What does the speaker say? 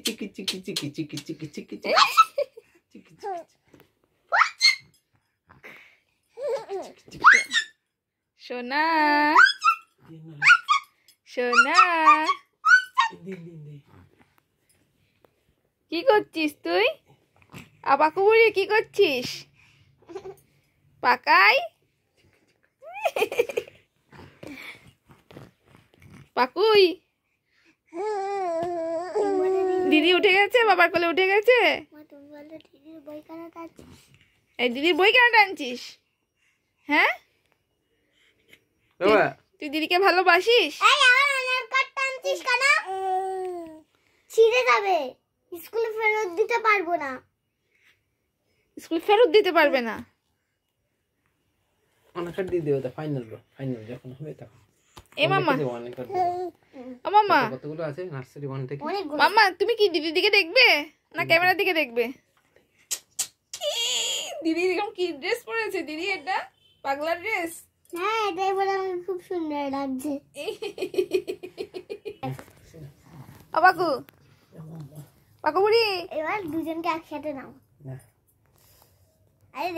চিকি চিকি চিকি চিকি চিকি চিকি চিকি চিকি সোনা সোনা কি করছিস তুই? আবাকু বুড়ি কি করছিস? পাকাই পাকুই দিদি উঠে গেছে, বাবার কোলে উঠে গেছে। এই দিদির বই কেন টানছিস? হ্যাঁ তুই দিদিকে ভালোবাসিস? ছিঁড়ে যাবে, স্কুলে ফেরত দিতে পারবো না। স্কুল ফেরত দিতে পারবে না? অনেক দিয়ে দেবে, ফাইনাল যখন হবে তখন। এ মামা, ও মামা, কতগুলো আছে নার্সারি 1 থেকে? মামা তুমি কি দিদির দিকে দেখবে না ক্যামেরার দিকে দেখবে? দিদি এরকম কি ড্রেস পরেছে দিদি? এটা পাগলা ড্রেস। হ্যাঁ, এটাই বলে আমাকে খুব সুন্দর লাগছে। বাকু বাকু বুড়ি, এবার দুজনকে একসাথে নাও। না আরে